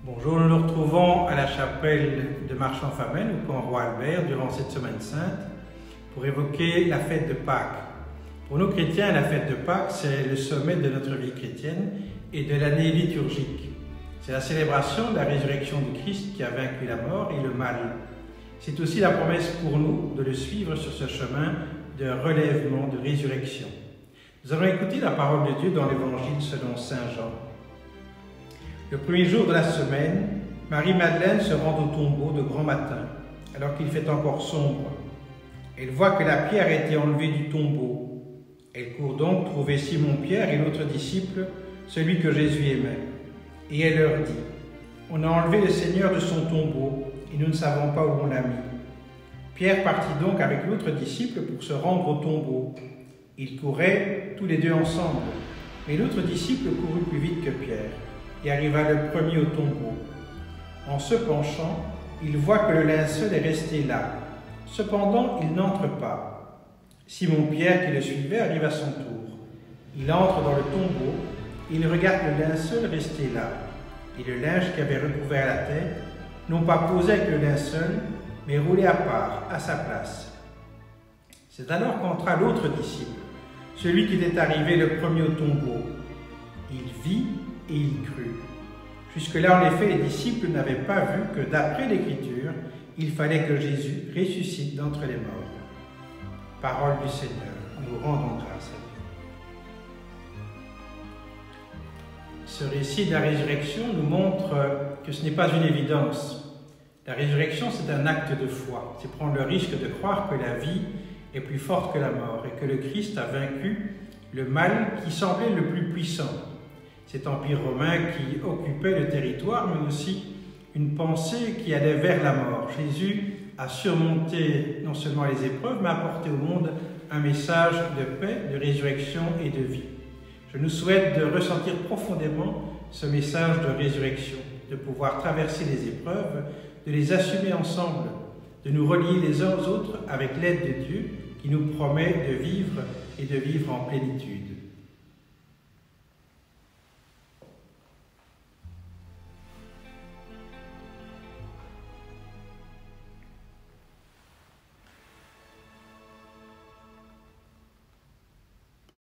Bonjour, nous nous retrouvons à la chapelle de Marchand-Famenne au camp Roi Albert durant cette semaine sainte pour évoquer la fête de Pâques. Pour nous chrétiens, la fête de Pâques, c'est le sommet de notre vie chrétienne et de l'année liturgique. C'est la célébration de la résurrection du Christ qui a vaincu la mort et le mal. C'est aussi la promesse pour nous de le suivre sur ce chemin de relèvement, de résurrection. Nous allons écouter la parole de Dieu dans l'Évangile selon saint Jean. Le premier jour de la semaine, Marie-Madeleine se rend au tombeau de grand matin, alors qu'il fait encore sombre. Elle voit que la pierre a été enlevée du tombeau. Elle court donc trouver Simon-Pierre et l'autre disciple, celui que Jésus aimait. Et elle leur dit, « On a enlevé le Seigneur de son tombeau, et nous ne savons pas où on l'a mis. » Pierre partit donc avec l'autre disciple pour se rendre au tombeau. Ils couraient tous les deux ensemble, mais l'autre disciple courut plus vite que Pierre et arriva le premier au tombeau. En se penchant, il voit que le linceul est resté là. Cependant, il n'entre pas. Simon-Pierre, qui le suivait, arrive à son tour. Il entre dans le tombeau et il regarde le linceul resté là, et le linge qui avait recouvert la tête, non pas posé avec le linceul, mais roulé à part, à sa place. C'est alors qu'entra l'autre disciple, celui qui était arrivé le premier au tombeau. Il vit et il crut. Jusque-là, en effet, les disciples n'avaient pas vu que, d'après l'Écriture, il fallait que Jésus ressuscite d'entre les morts. Parole du Seigneur, nous rendons grâce à Dieu. Ce récit de la résurrection nous montre que ce n'est pas une évidence. La résurrection, c'est un acte de foi. C'est prendre le risque de croire que la vie est plus forte que la mort et que le Christ a vaincu le mal qui semblait le plus puissant. Cet empire romain qui occupait le territoire, mais aussi une pensée qui allait vers la mort. Jésus a surmonté non seulement les épreuves, mais a apporté au monde un message de paix, de résurrection et de vie. Je nous souhaite de ressentir profondément ce message de résurrection, de pouvoir traverser les épreuves, de les assumer ensemble, de nous relier les uns aux autres avec l'aide de Dieu qui nous promet de vivre et de vivre en plénitude.